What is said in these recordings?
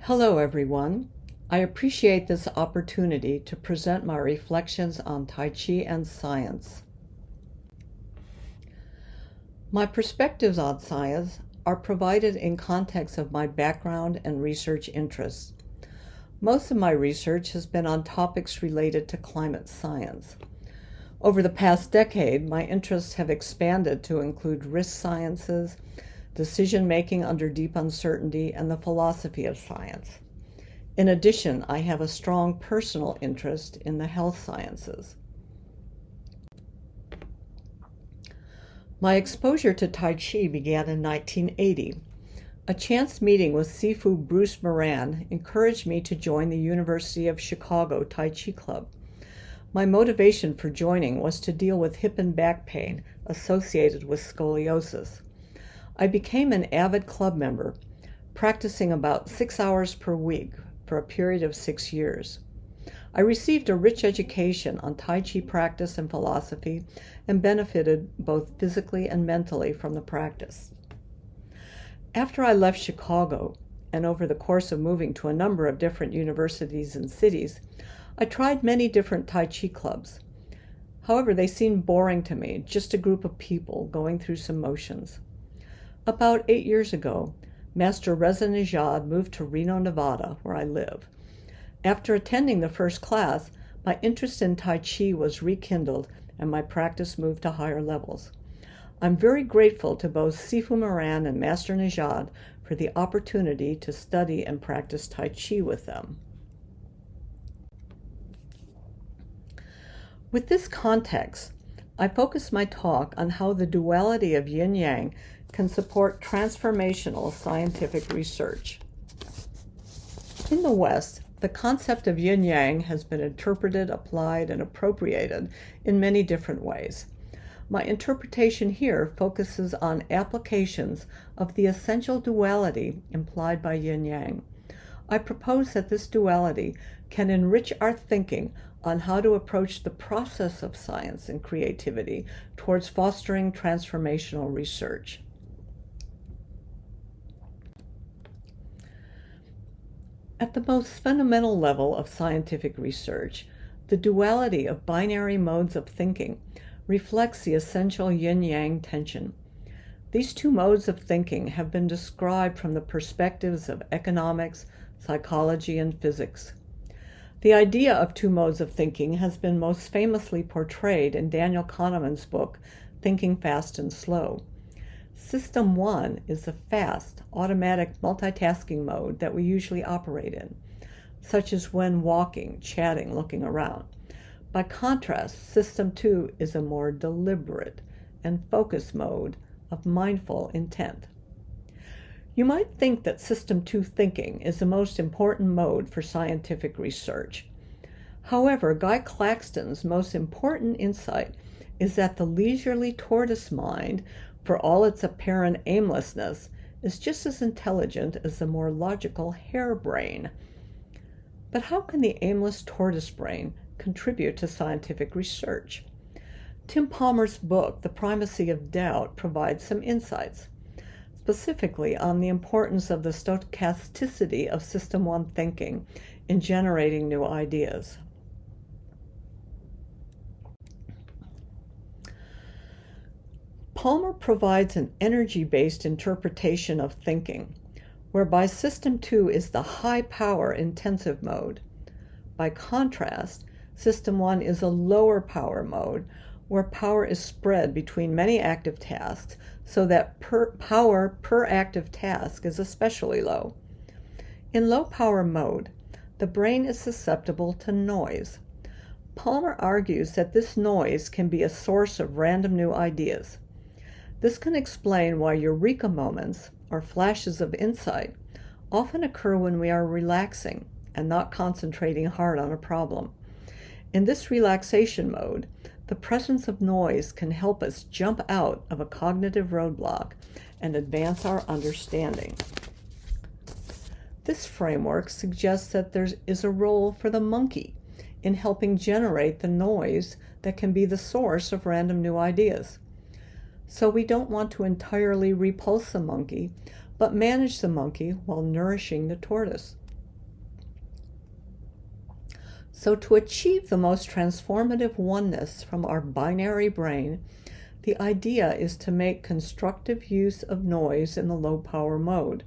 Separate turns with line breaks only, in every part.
Hello, everyone. I appreciate this opportunity to present my reflections on Tai Chi and science. My perspectives on science are provided in context of my background and research interests. Most of my research has been on topics related to climate science. Over the past decade, my interests have expanded to include risk sciences, decision-making under deep uncertainty, and the philosophy of science. In addition, I have a strong personal interest in the health sciences. My exposure to Tai Chi began in 1980. A chance meeting with Sifu Bruce Moran encouraged me to join the University of Chicago Tai Chi Club. My motivation for joining was to deal with hip and back pain associated with scoliosis. I became an avid club member, practicing about 6 hours per week for a period of 6 years. I received a rich education on Tai Chi practice and philosophy and benefited both physically and mentally from the practice. After I left Chicago, and over the course of moving to a number of different universities and cities, I tried many different Tai Chi clubs. However, they seemed boring to me, just a group of people going through some motions. About 8 years ago, Master Reza Nejad moved to Reno, Nevada, where I live. After attending the first class, my interest in Tai Chi was rekindled and my practice moved to higher levels. I'm very grateful to both Sifu Moran and Master Nejad for the opportunity to study and practice Tai Chi with them. With this context, I focus my talk on how the duality of yin-yang can support transformational scientific research. In the West, the concept of yin-yang has been interpreted, applied, and appropriated in many different ways. My interpretation here focuses on applications of the essential duality implied by yin-yang. I propose that this duality can enrich our thinking on how to approach the process of science and creativity towards fostering transformational research. At the most fundamental level of scientific research, the duality of binary modes of thinking reflects the essential yin-yang tension. These two modes of thinking have been described from the perspectives of economics, psychology, and physics. The idea of two modes of thinking has been most famously portrayed in Daniel Kahneman's book, Thinking Fast and Slow. System 1 is the fast, automatic multitasking mode that we usually operate in, such as when walking, chatting, looking around. By contrast, System 2 is a more deliberate and focused mode of mindful intent. You might think that System 2 thinking is the most important mode for scientific research. However, Guy Claxton's most important insight is that the leisurely tortoise mind, for all its apparent aimlessness, is just as intelligent as the more logical hare brain. But how can the aimless tortoise brain contribute to scientific research? Tim Palmer's book, The Primacy of Doubt, provides some insights, specifically on the importance of the stochasticity of System 1 thinking in generating new ideas. Palmer provides an energy-based interpretation of thinking, whereby System 2 is the high-power intensive mode. By contrast, System 1 is a lower power mode, where power is spread between many active tasks so that power per active task is especially low. In low power mode, the brain is susceptible to noise. Palmer argues that this noise can be a source of random new ideas. This can explain why eureka moments, or flashes of insight, often occur when we are relaxing and not concentrating hard on a problem. In this relaxation mode, the presence of noise can help us jump out of a cognitive roadblock and advance our understanding. This framework suggests that there is a role for the monkey in helping generate the noise that can be the source of random new ideas. So we don't want to entirely repulse the monkey, but manage the monkey while nourishing the tortoise. So to achieve the most transformative oneness from our binary brain, the idea is to make constructive use of noise in the low power mode.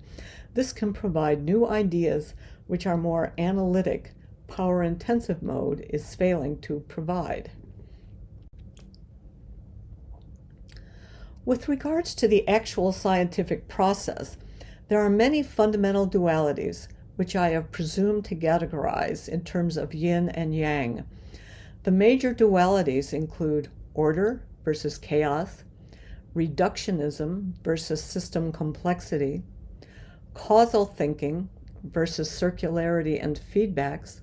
This can provide new ideas which our more analytic, power intensive mode is failing to provide. With regards to the actual scientific process, there are many fundamental dualities which I have presumed to categorize in terms of yin and yang. The major dualities include order versus chaos, reductionism versus system complexity, causal thinking versus circularity and feedbacks,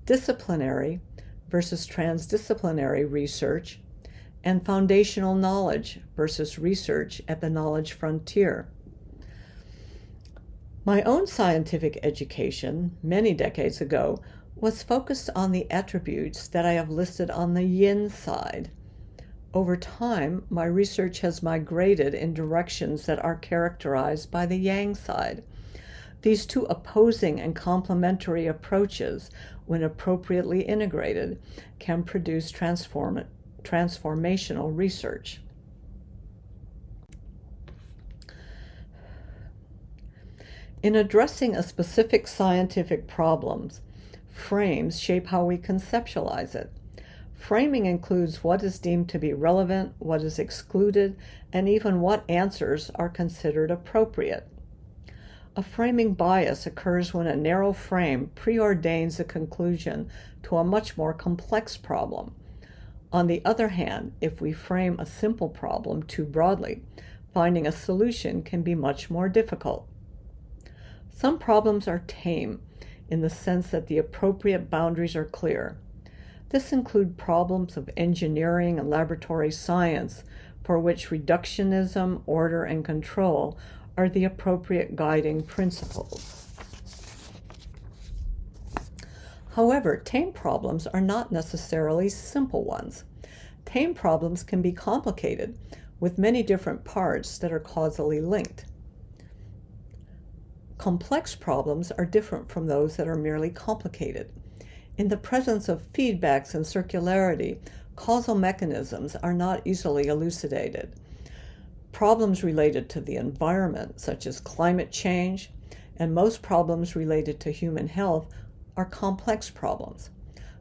disciplinary versus transdisciplinary research, and foundational knowledge versus research at the knowledge frontier. My own scientific education, many decades ago, was focused on the attributes that I have listed on the yin side. Over time, my research has migrated in directions that are characterized by the yang side. These two opposing and complementary approaches, when appropriately integrated, can produce transformational research. In addressing a specific scientific problem, frames shape how we conceptualize it. Framing includes what is deemed to be relevant, what is excluded, and even what answers are considered appropriate. A framing bias occurs when a narrow frame preordains a conclusion to a much more complex problem. On the other hand, if we frame a simple problem too broadly, finding a solution can be much more difficult. Some problems are tame in the sense that the appropriate boundaries are clear. This includes problems of engineering and laboratory science for which reductionism, order, and control are the appropriate guiding principles. However, tame problems are not necessarily simple ones. Tame problems can be complicated with many different parts that are causally linked. Complex problems are different from those that are merely complicated. In the presence of feedbacks and circularity, causal mechanisms are not easily elucidated. Problems related to the environment, such as climate change, and most problems related to human health, are complex problems.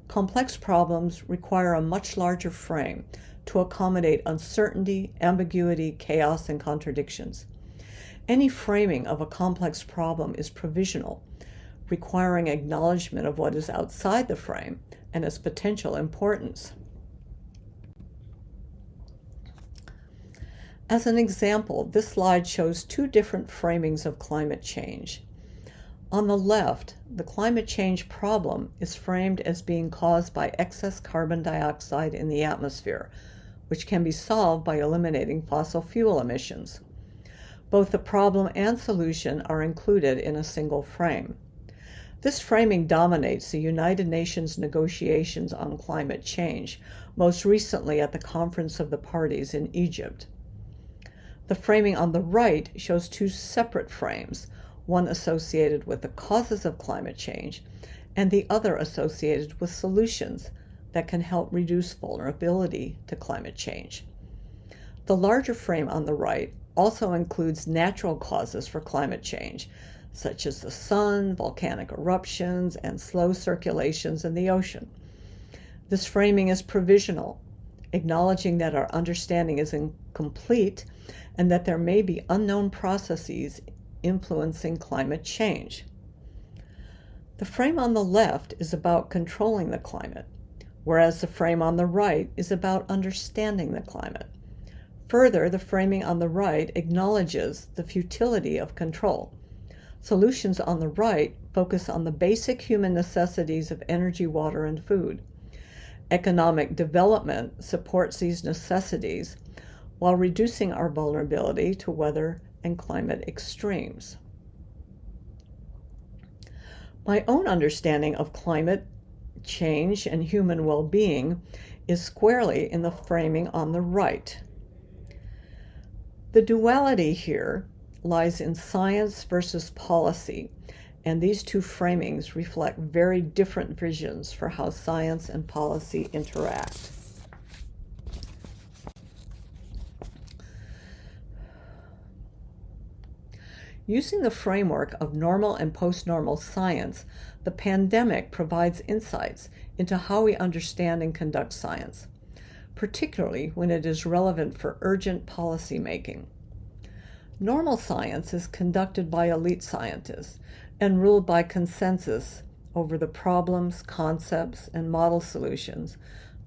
Complex problems require a much larger frame to accommodate uncertainty, ambiguity, chaos, and contradictions. Any framing of a complex problem is provisional, requiring acknowledgement of what is outside the frame and its potential importance. As an example, this slide shows two different framings of climate change. On the left, the climate change problem is framed as being caused by excess carbon dioxide in the atmosphere, which can be solved by eliminating fossil fuel emissions. Both the problem and solution are included in a single frame. This framing dominates the United Nations negotiations on climate change, most recently at the Conference of the Parties in Egypt. The framing on the right shows two separate frames, one associated with the causes of climate change and the other associated with solutions that can help reduce vulnerability to climate change. The larger frame on the right also includes natural causes for climate change, such as the sun, volcanic eruptions, and slow circulations in the ocean. This framing is provisional, acknowledging that our understanding is incomplete and that there may be unknown processes influencing climate change. The frame on the left is about controlling the climate, whereas the frame on the right is about understanding the climate. Further, the framing on the right acknowledges the futility of control. Solutions on the right focus on the basic human necessities of energy, water, and food. Economic development supports these necessities while reducing our vulnerability to weather and climate extremes. My own understanding of climate change and human well-being is squarely in the framing on the right. The duality here lies in science versus policy and these two framings reflect very different visions for how science and policy interact. Using the framework of normal and post-normal science, the pandemic provides insights into how we understand and conduct science, particularly when it is relevant for urgent policy making. Normal science is conducted by elite scientists and ruled by consensus over the problems, concepts, and model solutions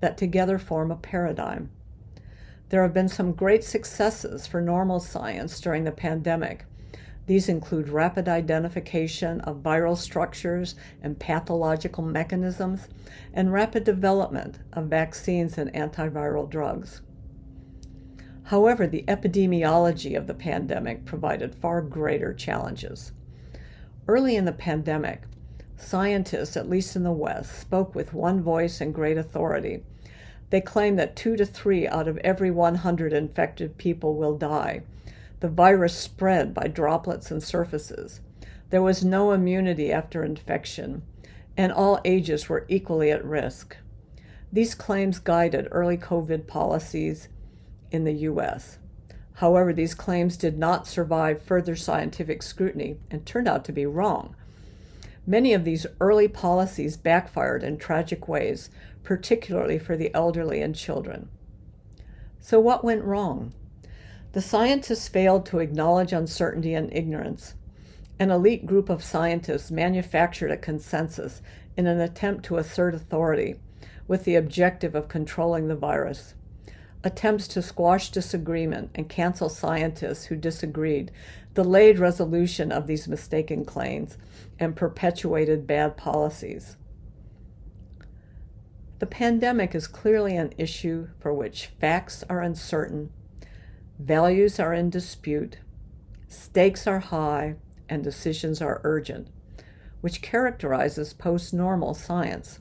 that together form a paradigm. There have been some great successes for normal science during the pandemic. These include rapid identification of viral structures and pathological mechanisms, and rapid development of vaccines and antiviral drugs. However, the epidemiology of the pandemic provided far greater challenges. Early in the pandemic, scientists, at least in the West, spoke with one voice and great authority. They claimed that 2 to 3 out of every 100 infected people will die. The virus spread by droplets and surfaces. There was no immunity after infection, and all ages were equally at risk. These claims guided early COVID policies in the U.S. However, these claims did not survive further scientific scrutiny and turned out to be wrong. Many of these early policies backfired in tragic ways, particularly for the elderly and children. So what went wrong? The scientists failed to acknowledge uncertainty and ignorance. An elite group of scientists manufactured a consensus in an attempt to assert authority with the objective of controlling the virus. Attempts to squash disagreement and cancel scientists who disagreed delayed resolution of these mistaken claims and perpetuated bad policies. The pandemic is clearly an issue for which facts are uncertain, values are in dispute, stakes are high, and decisions are urgent, which characterizes post-normal science.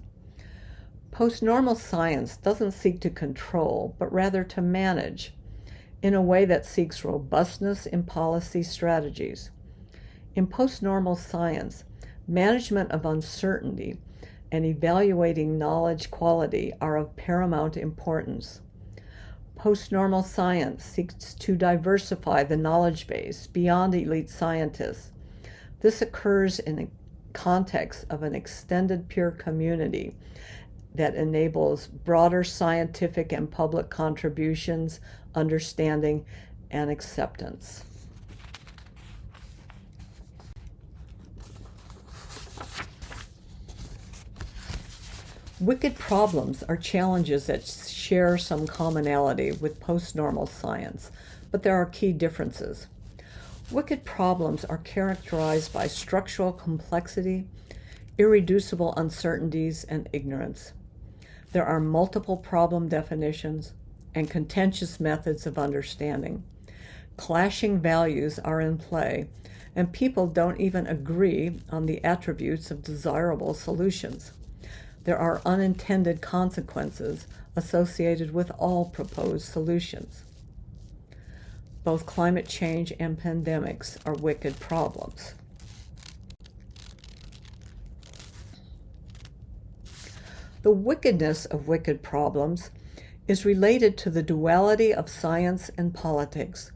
Post-normal science doesn't seek to control, but rather to manage, in a way that seeks robustness in policy strategies. In post-normal science, management of uncertainty and evaluating knowledge quality are of paramount importance. Post-normal science seeks to diversify the knowledge base beyond elite scientists. This occurs in the context of an extended peer community that enables broader scientific and public contributions, understanding, and acceptance. Wicked problems are challenges that share some commonality with post-normal science, but there are key differences. Wicked problems are characterized by structural complexity, irreducible uncertainties, and ignorance. There are multiple problem definitions and contentious methods of understanding. Clashing values are in play, and people don't even agree on the attributes of desirable solutions. There are unintended consequences associated with all proposed solutions. Both climate change and pandemics are wicked problems. The wickedness of wicked problems is related to the duality of science and politics.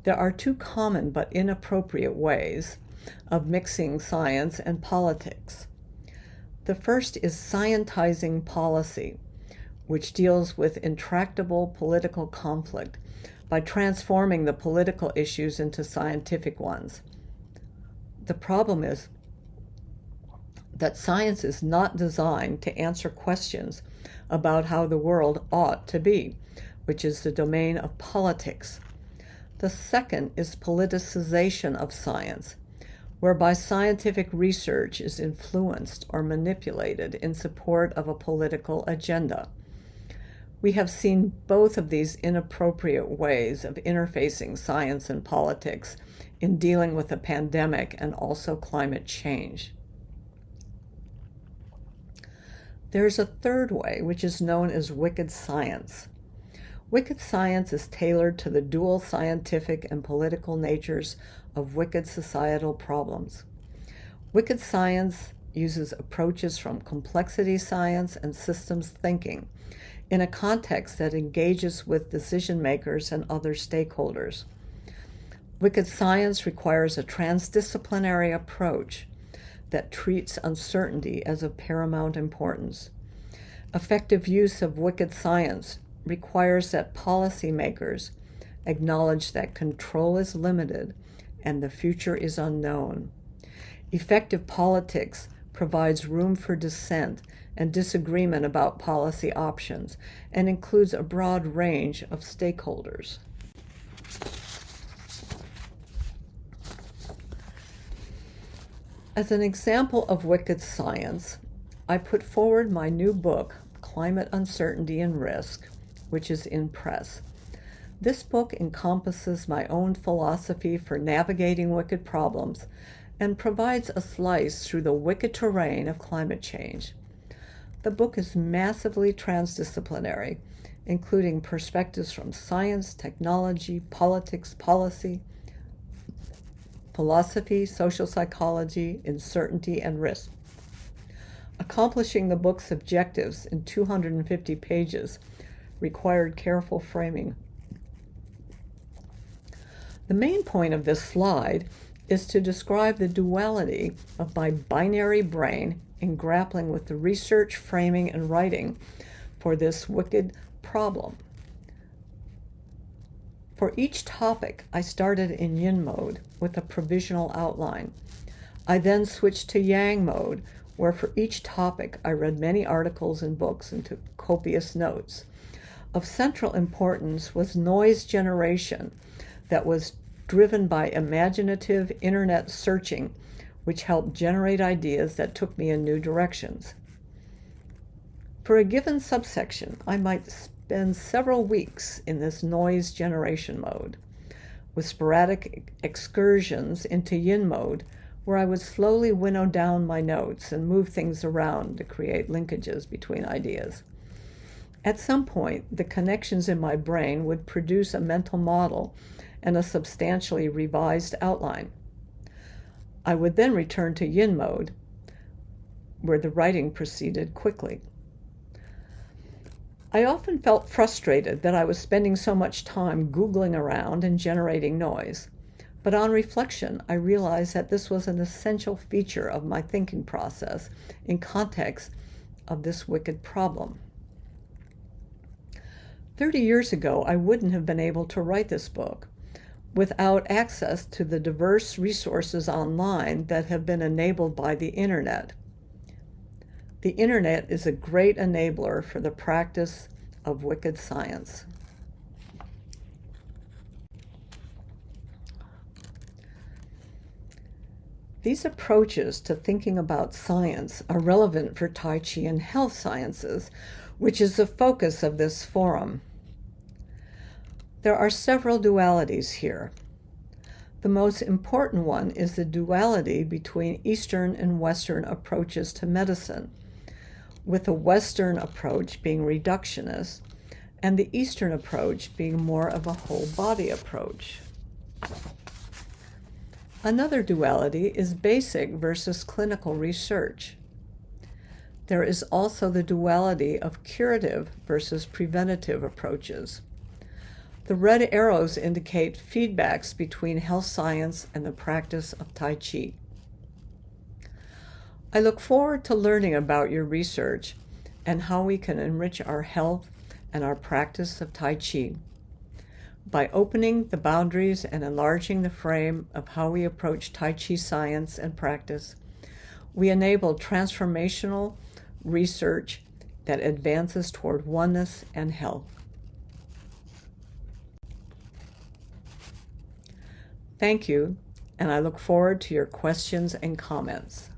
There are two common but inappropriate ways of mixing science and politics. The first is scientizing policy, which deals with intractable political conflict by transforming the political issues into scientific ones. The problem is that science is not designed to answer questions about how the world ought to be, which is the domain of politics. The second is politicization of science, whereby scientific research is influenced or manipulated in support of a political agenda. We have seen both of these inappropriate ways of interfacing science and politics in dealing with the pandemic and also climate change. There's a third way, which is known as wicked science. Wicked science is tailored to the dual scientific and political natures of wicked societal problems. Wicked science uses approaches from complexity science and systems thinking in a context that engages with decision makers and other stakeholders. Wicked science requires a transdisciplinary approach that treats uncertainty as of paramount importance. Effective use of wicked science requires that policymakers acknowledge that control is limited and the future is unknown. Effective politics provides room for dissent and disagreement about policy options and includes a broad range of stakeholders. As an example of wicked science, I put forward my new book, Climate Uncertainty and Risk, which is in press. This book encompasses my own philosophy for navigating wicked problems and provides a slice through the wicked terrain of climate change. The book is massively transdisciplinary, including perspectives from science, technology, politics, policy, philosophy, social psychology, uncertainty, and risk. Accomplishing the book's objectives in 250 pages required careful framing. The main point of this slide is to describe the duality of my binary brain in grappling with the research, framing, and writing for this wicked problem. For each topic, I started in Yin mode with a provisional outline. I then switched to Yang mode, where for each topic I read many articles and books and took copious notes. Of central importance was noise generation that was driven by imaginative internet searching, which helped generate ideas that took me in new directions. For a given subsection, I might spend several weeks in this noise generation mode, with sporadic excursions into Yin mode, where I would slowly winnow down my notes and move things around to create linkages between ideas. At some point, the connections in my brain would produce a mental model and a substantially revised outline. I would then return to Yin mode, where the writing proceeded quickly. I often felt frustrated that I was spending so much time Googling around and generating noise, but on reflection, I realized that this was an essential feature of my thinking process in context of this wicked problem. 30 years ago, I wouldn't have been able to write this book without access to the diverse resources online that have been enabled by the internet. The internet is a great enabler for the practice of wicked science. These approaches to thinking about science are relevant for Tai Chi and health sciences, which is the focus of this forum. There are several dualities here. The most important one is the duality between Eastern and Western approaches to medicine, with the Western approach being reductionist and the Eastern approach being more of a whole body approach. Another duality is basic versus clinical research. There is also the duality of curative versus preventative approaches. The red arrows indicate feedbacks between health science and the practice of Tai Chi. I look forward to learning about your research and how we can enrich our health and our practice of Tai Chi. By opening the boundaries and enlarging the frame of how we approach Tai Chi science and practice, we enable transformational research that advances toward oneness and health. Thank you, and I look forward to your questions and comments.